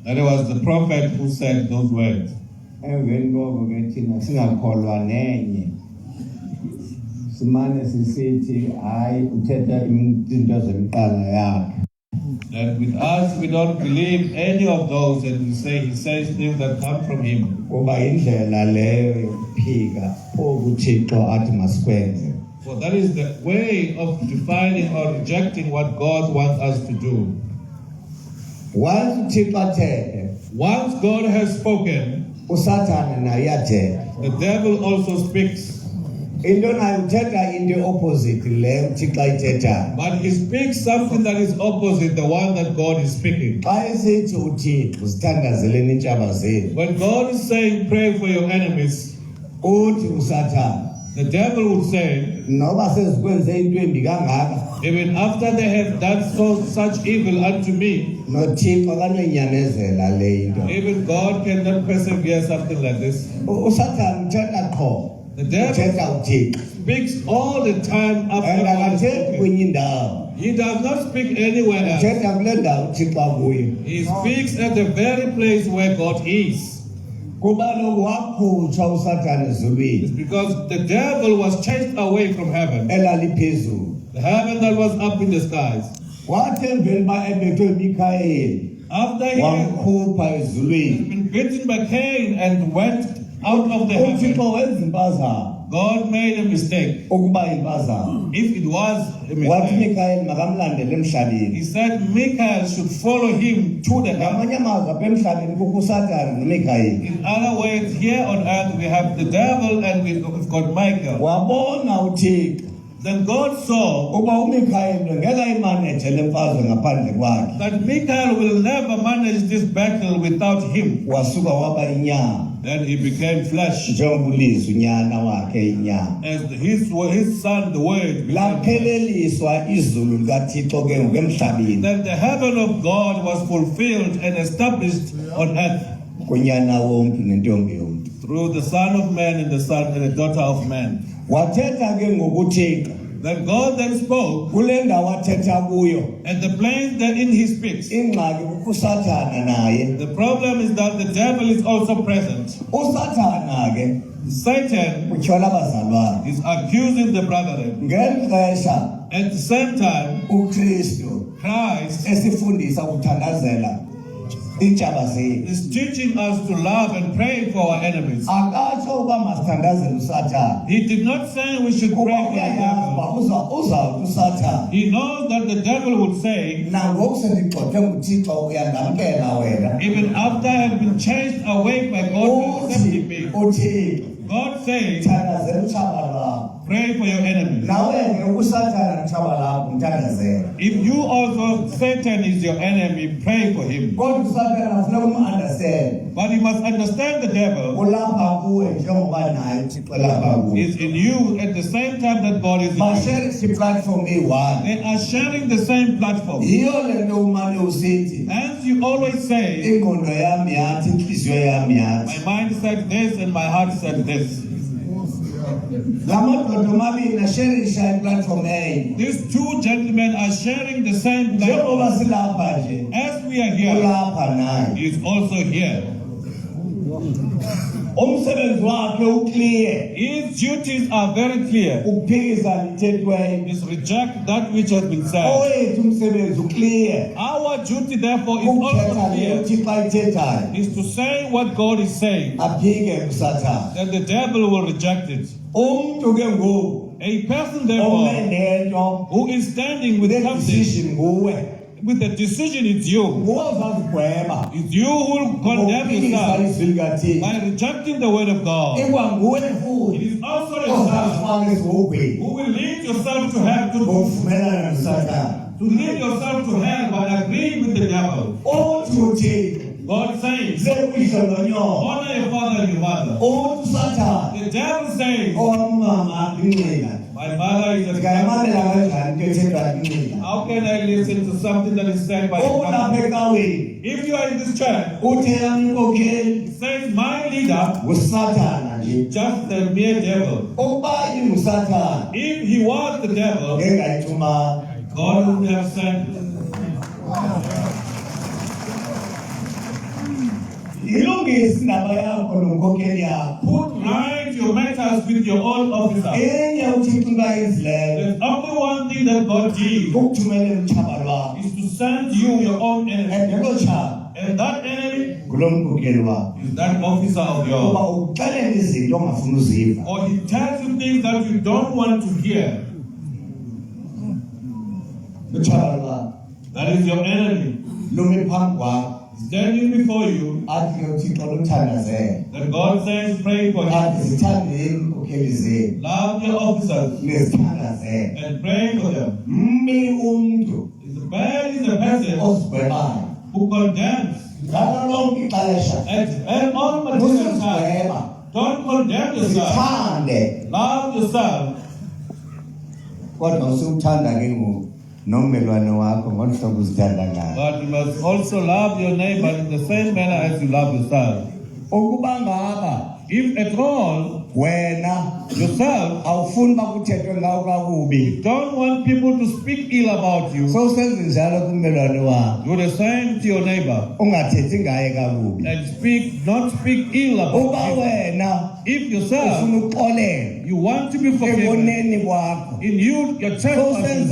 That it was the prophet who said those words. That with us, we don't believe any of those, and we say he says things that come from him. For that is the way of defining or rejecting what God wants us to do. Once God has spoken, the devil also speaks. But he speaks something that is opposite the one that God is speaking. When God is saying pray for your enemies, the devil would say, even after they have done such evil unto me, even God cannot persevere something like this. The devil speaks all the time after God has spoken. He does not speak anywhere else. He speaks at the very place where God is. It's because the devil was chased away from heaven. The heaven that was up in the skies. After he had been bitten by Cain and went out of the heaven, God made a mistake. If it was a mistake, he said Michael should follow him to the heaven. In other words, here on earth we have the devil and we've got Michael. Then God saw that Michael will never manage this battle without him. Then he became flesh. As his son, the word. Then the heaven of God was fulfilled and established on earth through the Son of Man and the daughter of man. Then God then spoke, and the place therein he speaks. The problem is that the devil is also present. Satan is accusing the brethren. At the same time, Christ is teaching us to love and pray for our enemies. He did not say we should pray for the devil. He knows that the devil would say, even after I have been chased away by God, God says, pray for your enemies. If you also, Satan is your enemy, pray for him. But you must understand the devil is in you at the same time that God is in you. They are sharing the same platform. As you always say, my mind said this and my heart said this. These two gentlemen are sharing the same platform. As we are here, he is also here. His duties are very clear. Is reject that which has been said. Our duty therefore is also clear. Is to say what God is saying. Then the devil will reject it. A person therefore who is standing with something, with the decision, it's you. It's you who will condemn yourself by rejecting the word of God. It is also yourself who will lead yourself to hell, to lead yourself to hell by agreeing with the devil. God says, honor your father and your mother. The devil says, my mother is a man. How can I listen to something that is said by the mother? If you are in this church, it says my leader is just the mere devil. If he was the devil, God would have sent Put right your matters with your own officer. There's only one thing that God did is to send you your own enemy. And that enemy is that officer of yours. Or he tells you things that you don't want to hear. That is your enemy. Standing before you, that God says, pray for him. Love your officers and pray for them. The bad is a person who condemns. And all material time, don't condemn yourself. Love yourself. But you must also love your neighbor in the same manner as you love yourself. If at all, yourself, you don't want people to speak ill about you, do the same to your neighbor. And not speak ill about him. If yourself, you want to be forgiven, in you, your trespasses,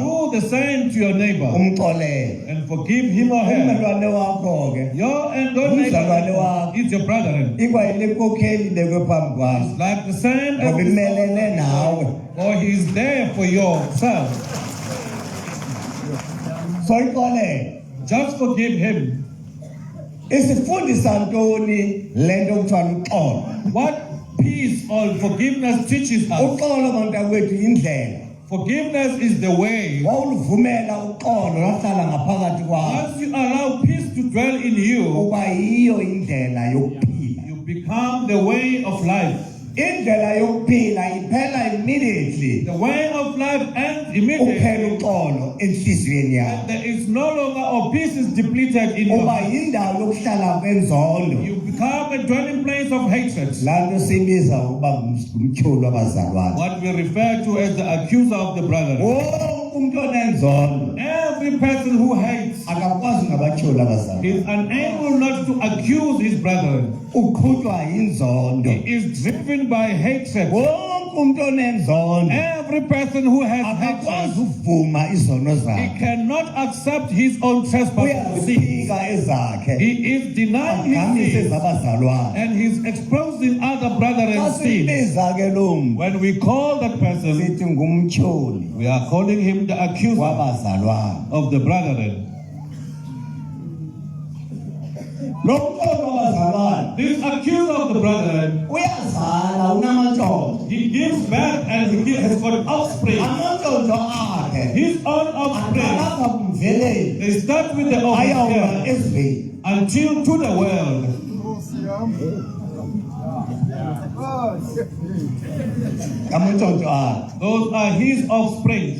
do the same to your neighbor and forgive him or her. Your neighbor is your brother. It's like the same or he's there for yourself. Just forgive him. What peace or forgiveness teaches us? Forgiveness is the way. Once you allow peace to dwell in you, you become the way of life. The way of life ends immediately. There is no longer, or peace is depleted in your heart. You become a dwelling place of hatred. What we refer to as the accuser of the brethren. Every person who hates is unable not to accuse his brethren. He is driven by hatred. Every person who has hatred, he cannot accept his own trespasses. He is denying his sins, and he's exposing other brethren sins. When we call that person, we are calling him the accuser of the brethren. This accuser of the brethren, he gives birth and he has got offspring. His own offspring, they start with the offspring until to the world. Those are his offspring.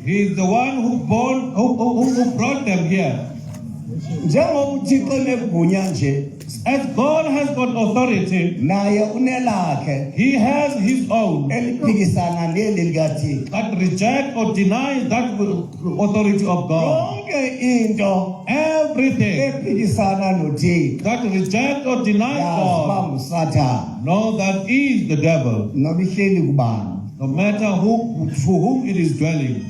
He is the one who brought them here. As God has got authority, he has his own that reject or deny that authority of God. Everything that reject or deny God, know that is the devil, no matter to whom it is dwelling.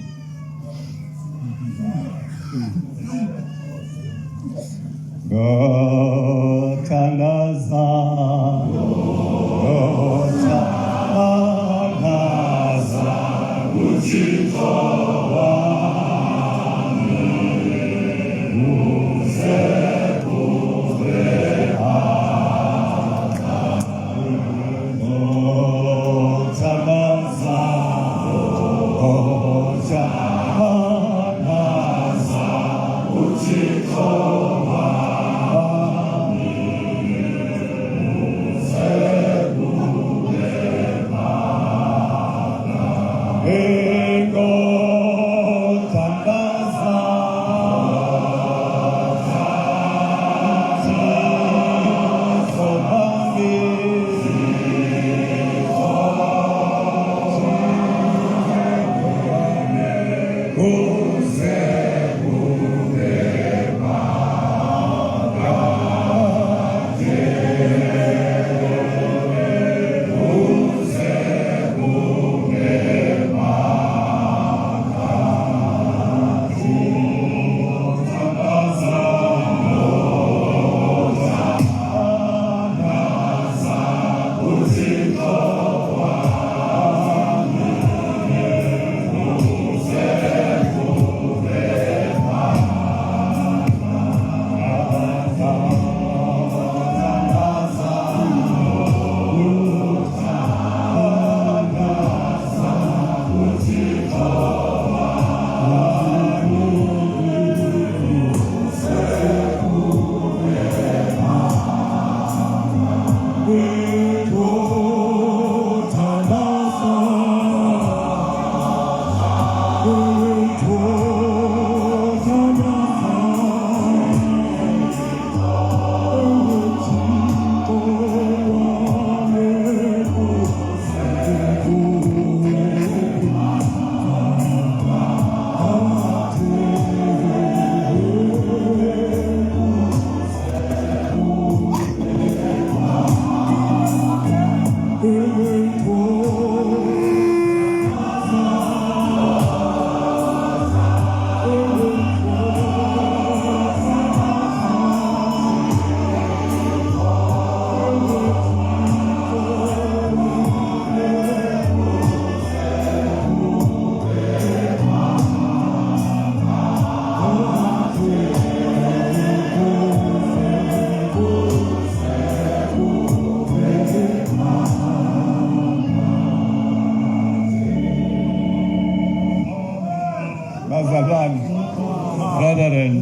Brethren,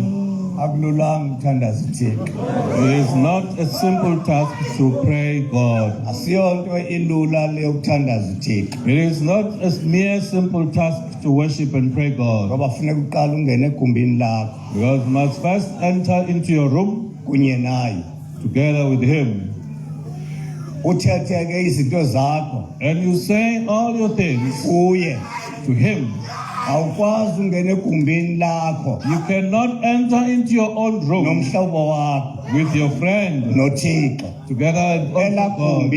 it is not a simple task to pray God. It is not a mere simple task to worship and pray God. Because you must first enter into your room together with Him. And you say all your things to Him. You cannot enter into your own room with your friend together with God.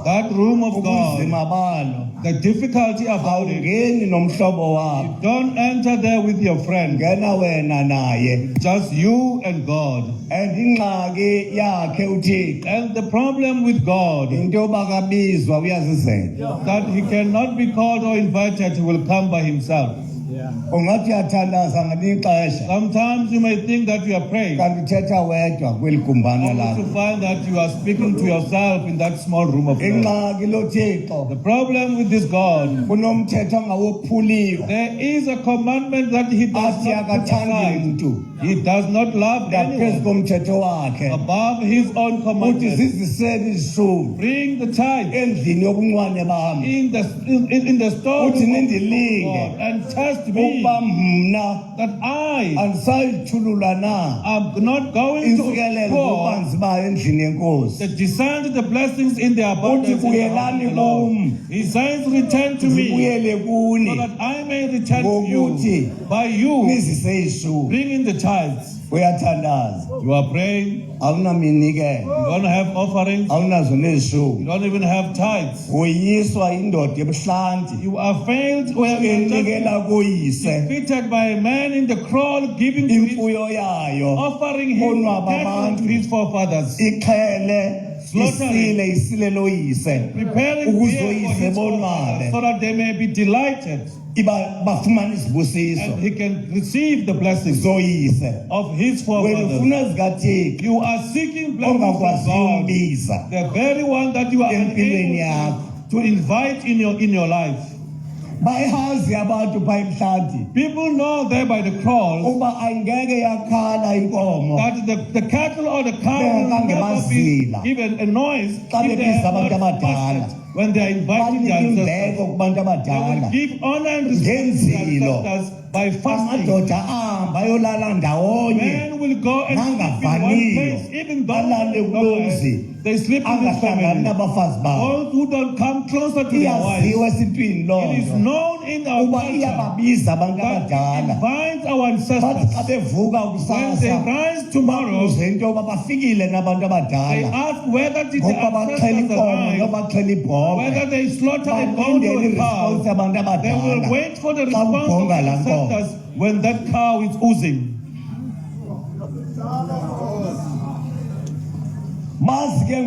That room of God, the difficulty about it, you don't enter there with your friend. Just you and God. And the problem with God, that He cannot be called or invited, He will come by Himself. Sometimes you may think that you are praying, only to find that you are speaking to yourself in that small room of God. The problem with this God, there is a commandment that He does not put aside. He does not love anyone above His own commandment. Bring the tithe in the store and test me that I am not going to pour the descend the blessings in the abundance in the house of the Lord. He says, return to me so that I may return to you by you bringing the tithes. You are praying. You don't have offerings. You don't even have tithes. You are failed. Defeated by a man in the kraal, giving to his, offering him to his forefathers. Slaughtering, preparing for his forefathers so that they may be delighted. And he can receive the blessings of his forefathers. You are seeking blessings from God, the very one that you are unable to invite in your life. People know there by the cross that the cattle or the cow will never be given a noise if they have not fasted. When they are inviting their ancestors, they will give honor and respect to their ancestors by fasting. Men will go and sleep in one place, even though they sleep in this family. Those who don't come closer to their wives. It is known in our culture that we invite our ancestors. When they rise tomorrow, they ask whether the ancestors arrive, whether they slaughter a goat or a cow. They will wait for the response of the ancestors when that cow is oozing. They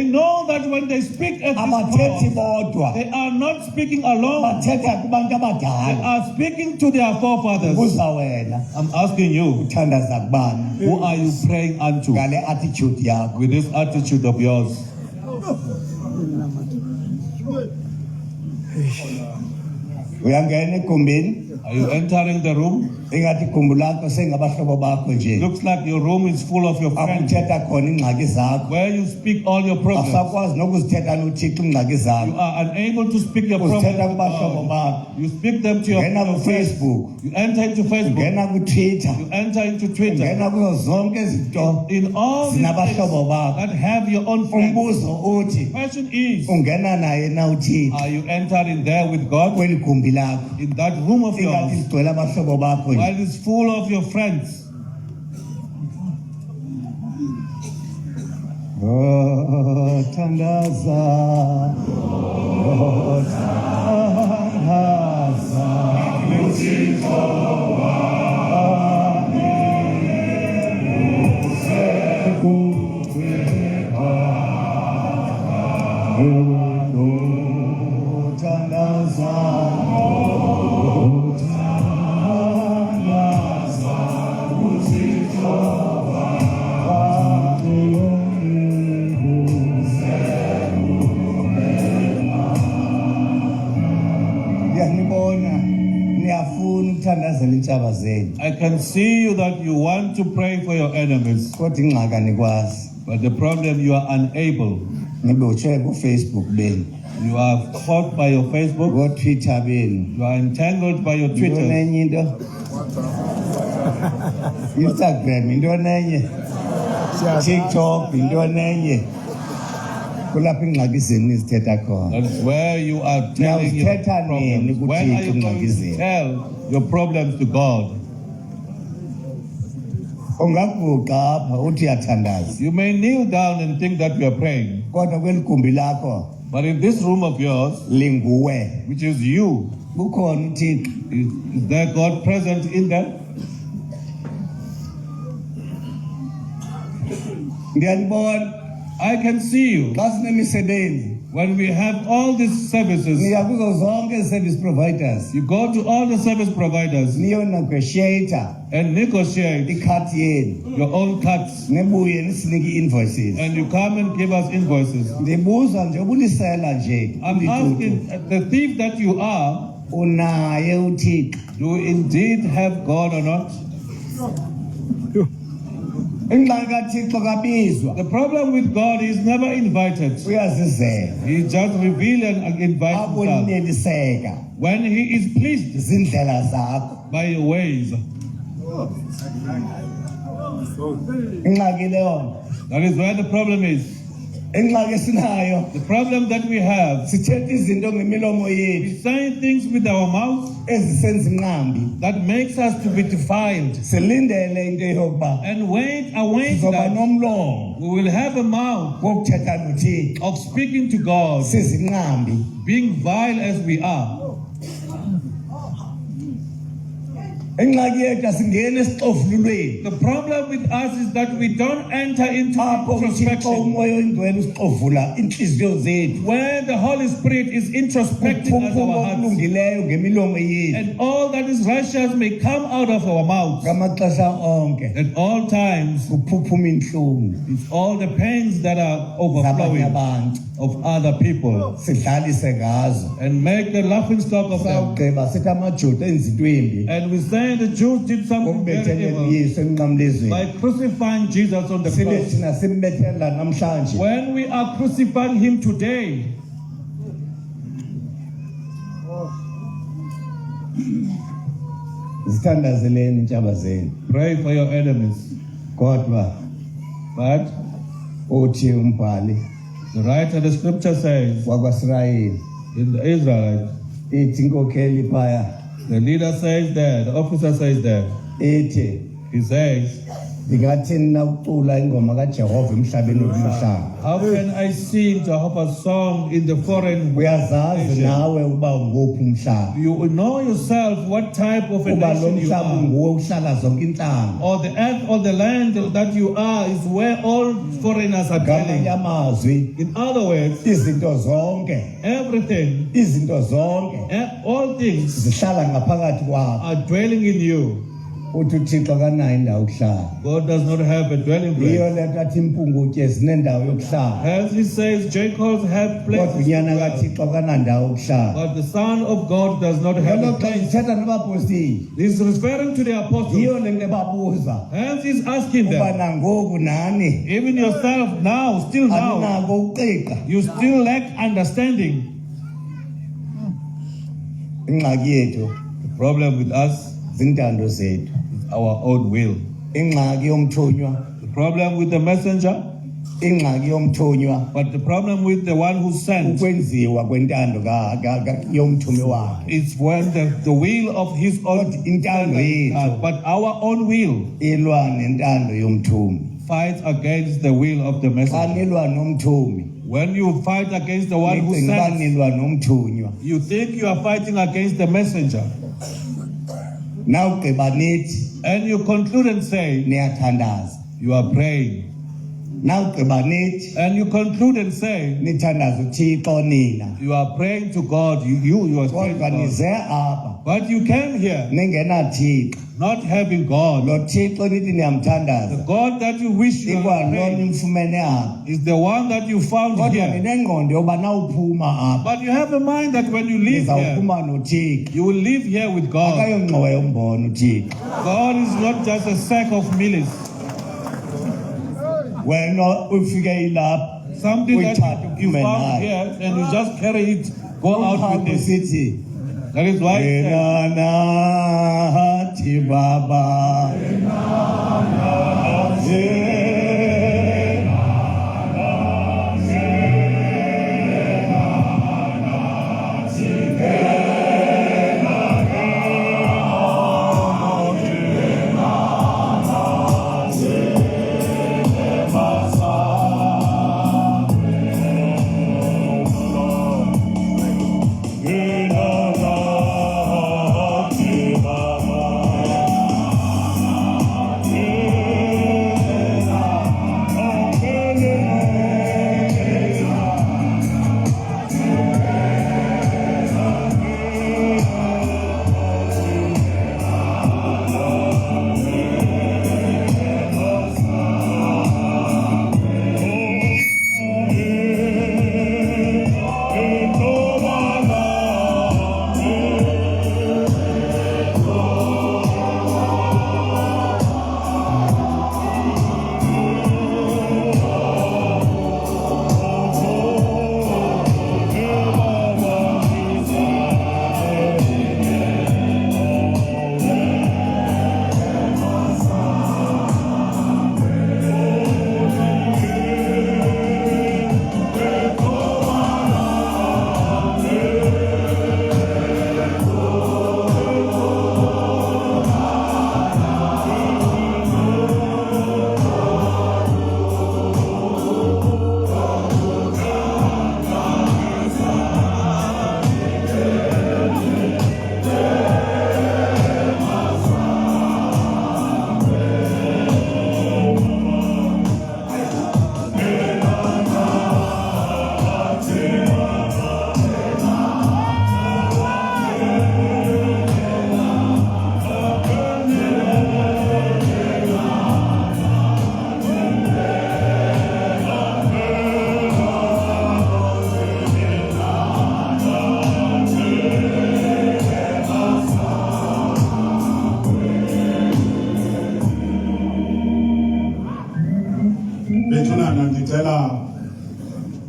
know that when they speak at this cross, they are not speaking alone. They are speaking to their forefathers. I'm asking you, who are you praying unto with this attitude of yours? Are you entering the room? Looks like your room is full of your friends, where you speak all your problems. You are unable to speak your problems. You speak them to your Facebook. You enter into Facebook. You enter into Twitter. In all these places that have your own friends. The question is, are you entering there with God? In that room of yours, while it's full of your friends. I can see you that you want to pray for your enemies. But the problem, you are unable. You are caught by your Facebook. You are entangled by your Twitter. Instagram TikTok That's where you are telling your problems. When are you going to tell your problems to God? You may kneel down and think that we are praying. But in this room of yours, which is you, is there God present in there? I can see you. When we have all these services, you go to all the service providers and negotiate your own cuts, and you come and give us invoices. I'm asking, the thief that you are, do you indeed have God or not? The problem with God is never invited. He just reveals and invites himself. When he is pleased by your ways. That is where the problem is. The problem that we have is saying things with our mouth that makes us to be defiled. And await that we will have a mouth of speaking to God, being vile as we are. The problem with us is that we don't enter into introspection, where the Holy Spirit is introspecting us our hearts, and all that is righteous may come out of our mouths. At all times, it's all the pains that are overflowing of other people, and make the laughing stock of them. And we say the Jews did something very evil by crucifying Jesus on the cross. When we are crucifying him today, pray for your enemies. But the writer of the scripture says, in the Israelites, the leader says that, the officer says that. He says, how can I sing Jehovah's song in the foreign nation? You know yourself what type of a nation you are. Or the earth or the land that you are is where all foreigners are dwelling. In other words, everything, all things are dwelling in you. God does not have a dwelling place. As he says, Jacob have places, but the Son of God does not have a place. He's referring to the apostles. Hence he's asking them, even yourself now, you still lack understanding. The problem with us is our own will. The problem with the messenger, but the problem with the one who sent, is when the will of his own, but our own will fights against the will of the messenger. When you fight against the one who sent, you think you are fighting against the messenger. And you conclude and say, you are praying. And you conclude and say, you are praying to God, you are praying to God. But you came here not having God. The God that you wish you were praying is the one that you found here. But you have a mind that when you leave here, you will live here with God. God is not just a sack of millets. Something that you found here and you just carry it, go out with it. That is why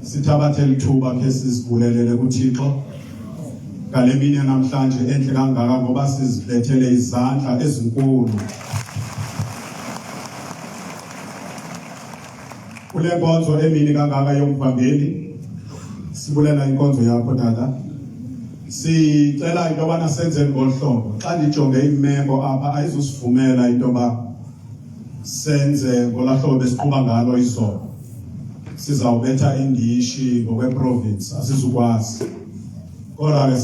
sithabathele ithuba ke sizivulelele kuThixo ngale mini namhlanje enhle kangaka ngoba sizibethele izandla ezinkulu kule nkonzo emini kangaka yomvangeli. Sibulela inkonzo yakho tata, sicela into yobana senze ngolhlobo. Xa ndijonge imeko apha ayizusivumela into yoba senze ngolahlobo besiqhuba ngalo izolo. Sizawubetha indishi ngokweprovince, asizukwazi kodwa ke